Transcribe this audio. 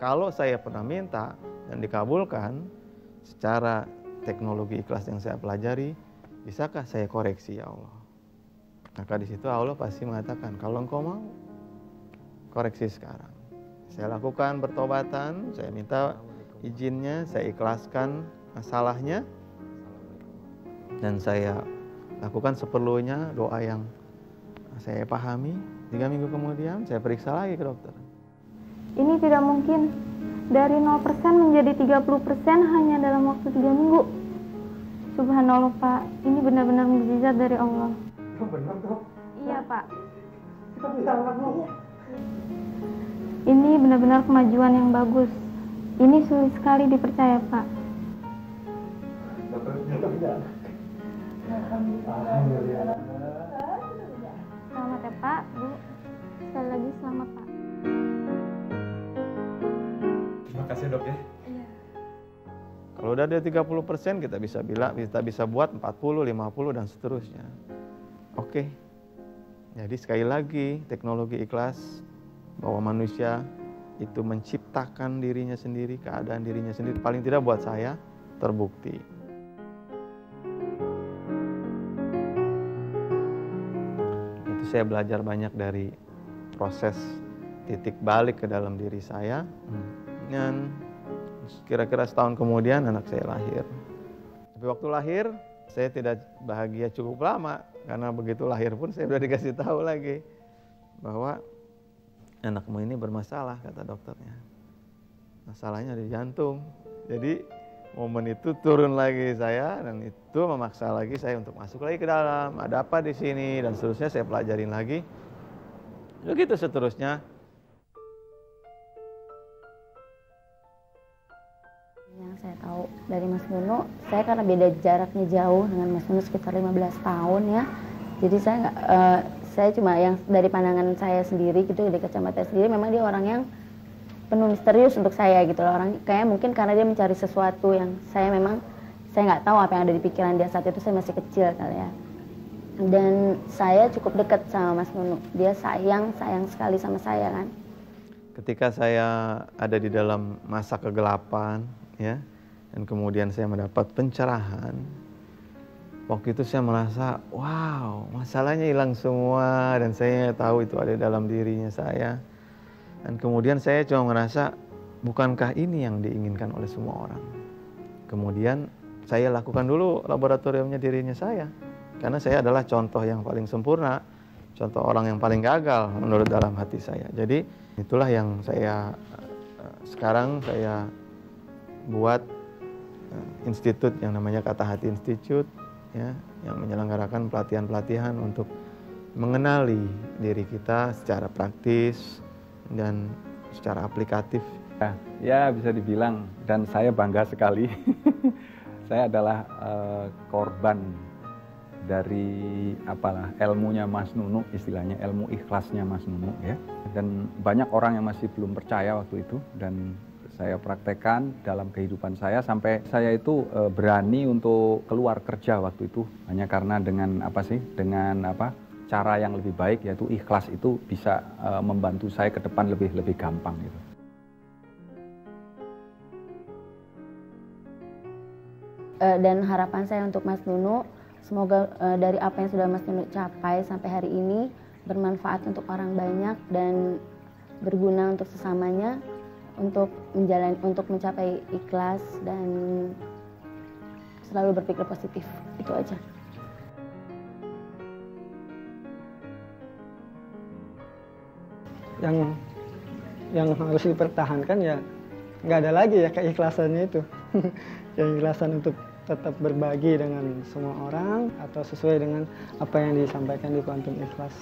kalau saya pernah minta dan dikabulkan secara teknologi ikhlas yang saya pelajari, bisakah saya koreksi ya Allah? Maka di situ Allah pasti mengatakan, kalau engkau mau, koreksi sekarang. Saya lakukan bertobatan, saya minta izinnya, saya ikhlaskan masalahnya, dan saya lakukan seperlunya doa yang saya pahami. 3 minggu kemudian saya periksa lagi ke dokter. Ini tidak mungkin. Dari 0% menjadi 30% hanya dalam waktu 3 minggu. Subhanallah Pak, ini benar-benar mukjizat dari Allah. Benar dok? Iya Pak. Kita bisa ngomong ya? Ini benar-benar kemajuan yang bagus. Ini sulit sekali dipercaya Pak. Dokter. Alhamdulillah. Selamat ya Pak, Bu. Sekali lagi selamat Pak. Terima kasih dok ya. Iya. Kalau udah ada 30%, kita bisa bilang, kita bisa buat 40, 50 dan seterusnya. Oke. Jadi sekali lagi teknologi ikhlas bahwa manusia itu menciptakan dirinya sendiri, keadaan dirinya sendiri, paling tidak buat saya terbukti. Itu saya belajar banyak dari proses titik balik ke dalam diri saya. Dan kira-kira setahun kemudian anak saya lahir. Tapi waktu lahir saya tidak bahagia cukup lama, karena begitu lahir pun saya sudah dikasih tahu lagi bahwa anakmu ini bermasalah, kata dokternya. Masalahnya di jantung. Jadi momen itu turun lagi saya, dan itu memaksa lagi saya untuk masuk lagi ke dalam. Ada apa di sini dan seterusnya saya pelajarin lagi. Begitu seterusnya. Yang saya tahu dari Mas Nunu, saya karena beda jaraknya jauh dengan Mas Nunu sekitar 15 tahun ya. Jadi saya cuma yang dari pandangan saya sendiri gitu, dari kacamata sendiri, memang dia orang yang penuh misterius untuk saya gitu loh. Orang kayak mungkin karena dia mencari sesuatu yang saya nggak tahu apa yang ada di pikiran dia saat itu, saya masih kecil kali ya. Dan saya cukup dekat sama Mas Nunu. Dia sayang sekali sama saya kan. Ketika saya ada di dalam masa kegelapan, ya, dan kemudian saya mendapat pencerahan, waktu itu saya merasa, wow, masalahnya hilang semua, dan saya tahu itu ada dalam dirinya saya. Dan kemudian saya cuma merasa, bukankah ini yang diinginkan oleh semua orang? Kemudian saya lakukan dulu laboratoriumnya dirinya saya, karena saya adalah contoh yang paling sempurna, contoh orang yang paling gagal menurut dalam hati saya. Jadi itulah yang sekarang saya buat institut yang namanya Kata Hati Institute, ya, yang menyelenggarakan pelatihan-pelatihan untuk mengenali diri kita secara praktis dan secara aplikatif. Ya bisa dibilang, dan saya bangga sekali. Saya adalah korban dari ilmunya Mas Nunu, istilahnya ilmu ikhlasnya Mas Nunu ya. Dan banyak orang yang masih belum percaya waktu itu, dan saya praktekkan dalam kehidupan saya sampai saya itu berani untuk keluar kerja waktu itu hanya karena dengan cara yang lebih baik, yaitu ikhlas itu bisa membantu saya ke depan lebih gampang gitu. Dan harapan saya untuk Mas Nunu, semoga dari apa yang sudah Mas Nunu capai sampai hari ini bermanfaat untuk orang banyak dan berguna untuk sesamanya, untuk mencapai ikhlas dan selalu berpikir positif. Itu aja. Yang harus dipertahankan ya nggak ada lagi ya keikhlasannya itu. Keikhlasan untuk tetap berbagi dengan semua orang atau sesuai dengan apa yang disampaikan di Quantum Ikhlas.